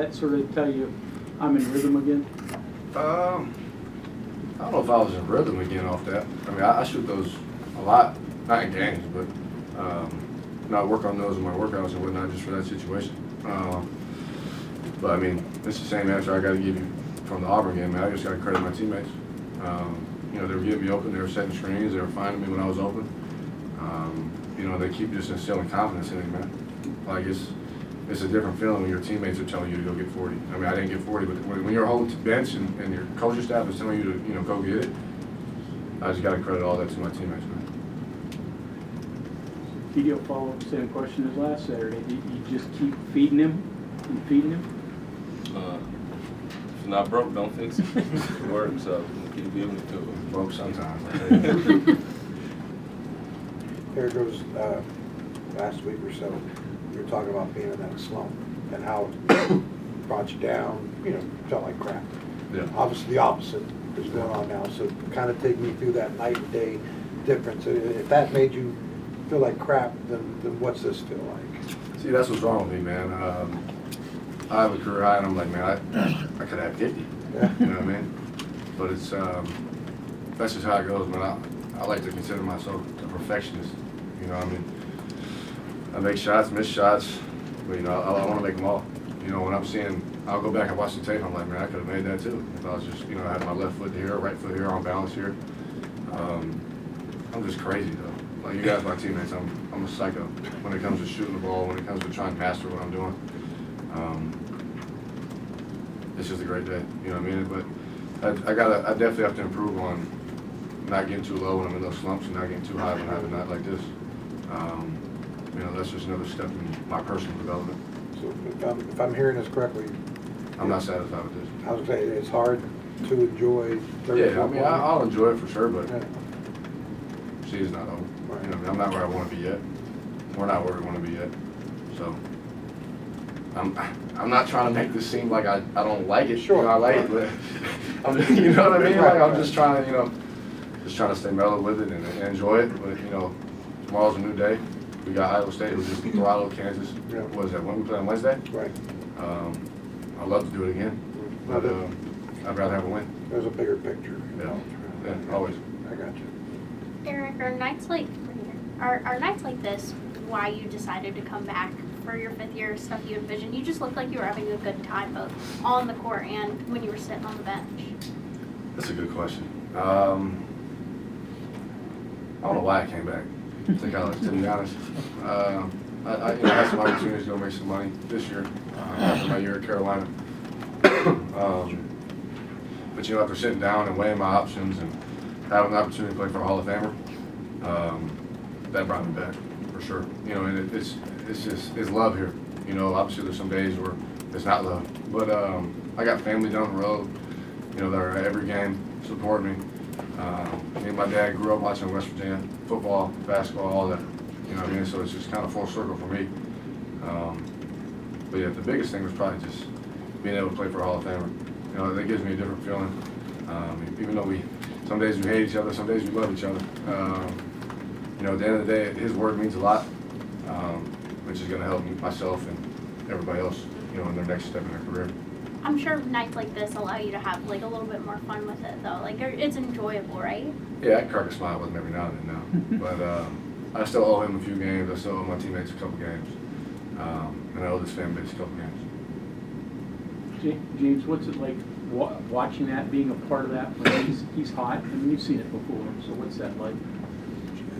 that sort of tell you I'm in rhythm again? I don't know if I was in rhythm again off that. I mean, I shoot those a lot, not in games, but I work on those in my workouts and whatnot just for that situation. But I mean, it's the same answer I got to give you from the Auburn game, man. I just got to credit my teammates. You know, they were getting me open, they were setting screens, they were finding me when I was open. You know, they keep just instilling confidence in me, man. Like it's a different feeling when your teammates are telling you to go get 40. I mean, I didn't get 40, but when you're holding the bench and your coaching staff is telling you to, you know, go get it, I just got to credit all that to my teammates, man. Video follow-up, same question as last Saturday. You just keep feeding him and feeding him? If it's not broke, don't fix it. Word, so keep giving it to him. Broke sometimes. There goes last week or so, you were talking about being in that slump and how it brought you down, you know, felt like crap. Yeah. Obviously the opposite is going on now, so kind of take me through that night and day difference. If that made you feel like crap, then what's this feel like? See, that's what's wrong with me, man. I have a career high, and I'm like, man, I could have 50. Yeah. You know what I mean? But it's that's just how it goes, man. I like to consider myself a perfectionist. You know what I mean? I make shots, miss shots, but you know, I want to make them all. You know, when I'm seeing, I'll go back and watch the tape. I'm like, man, I could have made that too. If I was just, you know, I had my left foot here, right foot here, on balance here. I'm just crazy though. Like you guys, my teammates, I'm a psycho when it comes to shooting the ball, when it comes to trying to master what I'm doing. It's just a great day, you know what I mean? But I definitely have to improve on not getting too low when I'm in those slumps and not getting too high when I have a night like this. You know, that's just another step in my personal development. So if I'm hearing this correctly, I'm not satisfied with this. I was saying it's hard to enjoy. Yeah, I mean, I'll enjoy it for sure, but Yeah. season's not over. Right. You know, I mean, I'm not where I want to be yet. We're not where we want to be yet. So I'm not trying to make this seem like I don't like it. Sure. You know, I like it, but you know what I mean? Like I'm just trying to, you know, to stay mellow with it and enjoy it. But you know, tomorrow's a new day. We got Iowa State, who just throttled Kansas. Yeah. What is that? When we play on Wednesday? Right. I'd love to do it again, but I'd rather have a win. There's a bigger picture. Yeah, always. I got you. Eric, are nights like this why you decided to come back for your 5th year, stuff you envisioned? You just looked like you were having a good time both on the court and when you were sitting on the bench. That's a good question. I don't know why I came back. I think to be honest. I had some opportunities to go make some money this year after my year at Carolina. But you know, after sitting down and weighing my options and having the opportunity to play for a Hall of Famer, that brought me back for sure. You know, and it's just love here. You know, obviously there's some days where it's not love, but I got family down the road. You know, they're at every game, support me. Me and my dad grew up watching West Virginia football, basketball, all that. You know what I mean? So it's just kind of full circle for me. But yeah, the biggest thing was probably just being able to play for a Hall of Famer. You know, that gives me a different feeling. Even though some days we hate each other, some days we love each other. You know, at the end of the day, his word means a lot, which is going to help me, myself and everybody else, you know, in their next step in their career. I'm sure nights like this allow you to have like a little bit more fun with it though. Like it's enjoyable, right? Yeah, I can crack a smile with him every now and then now. But I still owe him a few games. I still owe my teammates a couple games. And I owe this fan base a couple games. James, what's it like watching that, being a part of that when he's hot? I mean, you've seen it before, so what's that like?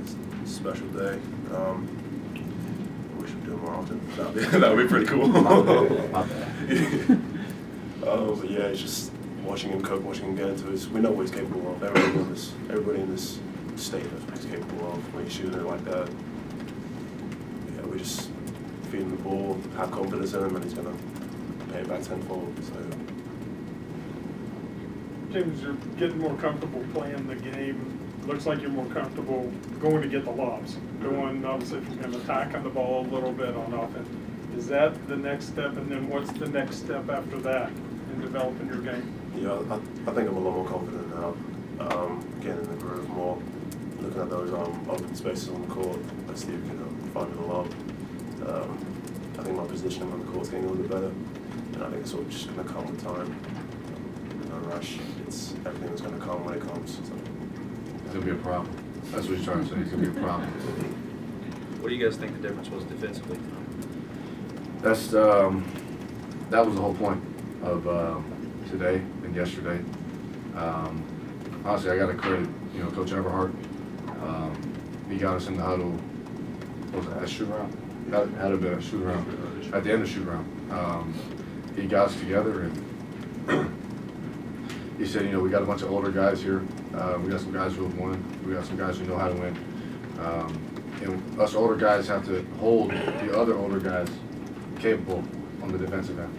It's a special day. I wish we'd do it more often. That would be pretty cool. But yeah, it's just watching him cook, watching him get into it. We know what he's capable of. Everybody in this state knows what he's capable of when he's shooting it like that. Yeah, we just feed him the ball, have confidence in him, and he's going to pay it back tenfold. So. James, you're getting more comfortable playing the game. Looks like you're more comfortable going to get the lobs, going obviously and attacking the ball a little bit on offense. Is that the next step, and then what's the next step after that in developing your game? Yeah, I think I'm a lot more confident now. Getting in the groove more, looking at those open spaces on the court. I see you can find it a lot. I think my positioning on the court's getting a little bit better. And I think it's all just gonna come with time. No rush. It's everything that's gonna come when it comes. So. It's gonna be a problem. That's what he's trying to say. It's gonna be a problem. What do you guys think the difference was defensively? That's that was the whole point of today and yesterday. Honestly, I got to credit Coach Everhart. He got us in the huddle. What was that, shoot around? Had to be a shoot around. At the end of the shoot around, he got us together and he said, we got a bunch of older guys here. We got some guys who have won. We got some guys who know how to win. And us older guys have to hold the other older guys capable on the defensive end.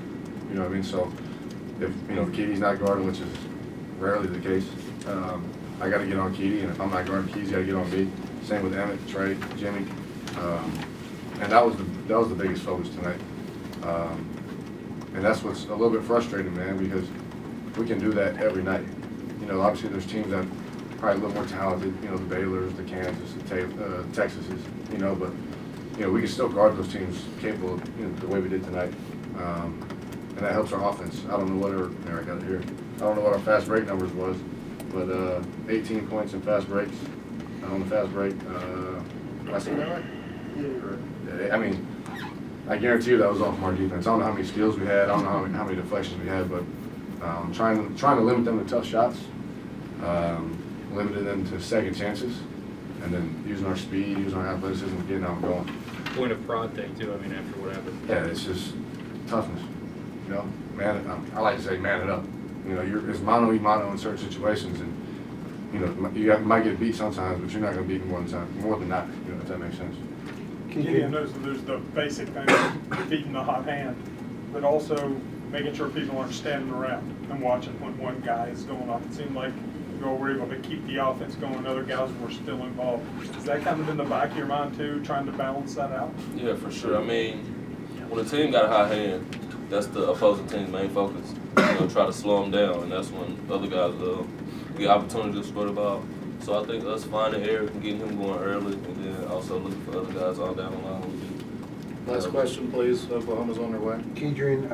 You know what I mean? So if Keaty's not guarding, which is rarely the case, I got to get on Keaty, and if I'm not guarding Keaty, he's got to get on me. Same with Emmett, Trey, Jimmy, and that was the biggest focus tonight. And that's what's a little bit frustrating, man, because we can do that every night. Obviously there's teams that are probably a little more talented. The Baylors, the Kansas, the Texases. But we can still guard those teams capable of the way we did tonight. And that helps our offense. I don't know what I got it here. I don't know what our fast break numbers was, but 18 points in fast breaks on the fast break. Did I say that right? Yeah, you're right. I mean, I guarantee you that was all from our defense. I don't know how many steals we had. I don't know how many deflections we had, but trying to limit them to tough shots, limiting them to second chances, and then using our speed, using our athleticism, getting out and going. Point of pride thing too. I mean, after what happened. Yeah, it's just toughness. Man, I like to say man it up. It's mano y mano in certain situations, and you might get beat sometimes, but you're not going to beat more than that. If that makes sense. Yeah, there's the basic thing of beating the hot hand, but also making sure people aren't standing around and watching when one guy is going off. It seemed like we're able to keep the offense going, other guys were still involved. Is that kind of in the back of your mind too, trying to balance that out? Yeah, for sure. I mean, when a team got a hot hand, that's the opposing team's main focus. Try to slow them down, and that's when other guys get opportunities to score the ball. So I think us finding Eric and getting him going early, and then also looking for other guys on down the line would be. Last question, please. Oklahoma's on their way. Kedrian,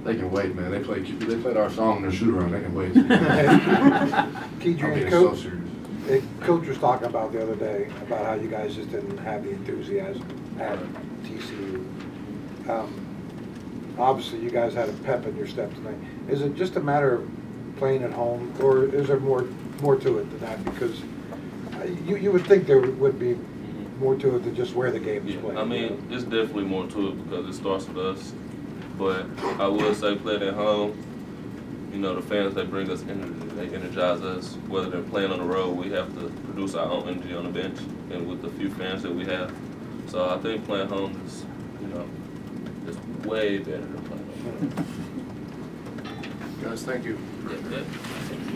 They can wait, man. They played our song in their shoot around. They can wait. I'm being Kedrian, so serious. Coach was talking about the other day about how you guys just didn't have the enthusiasm at TCU. Obviously, you guys had a pep in your step tonight. Is it just a matter of playing at home, or is there more to it than that? Because you would think there would be more to it than just where the game is played. I mean, there's definitely more to it because it starts with us. But I would say playing at home, the fans, they bring us energy. They energize us. Whether they're playing on the road, we have to produce our own energy on the bench and with the few fans that we have. So I think playing home is, is way better than playing on the road. Guys, thank you. Yeah.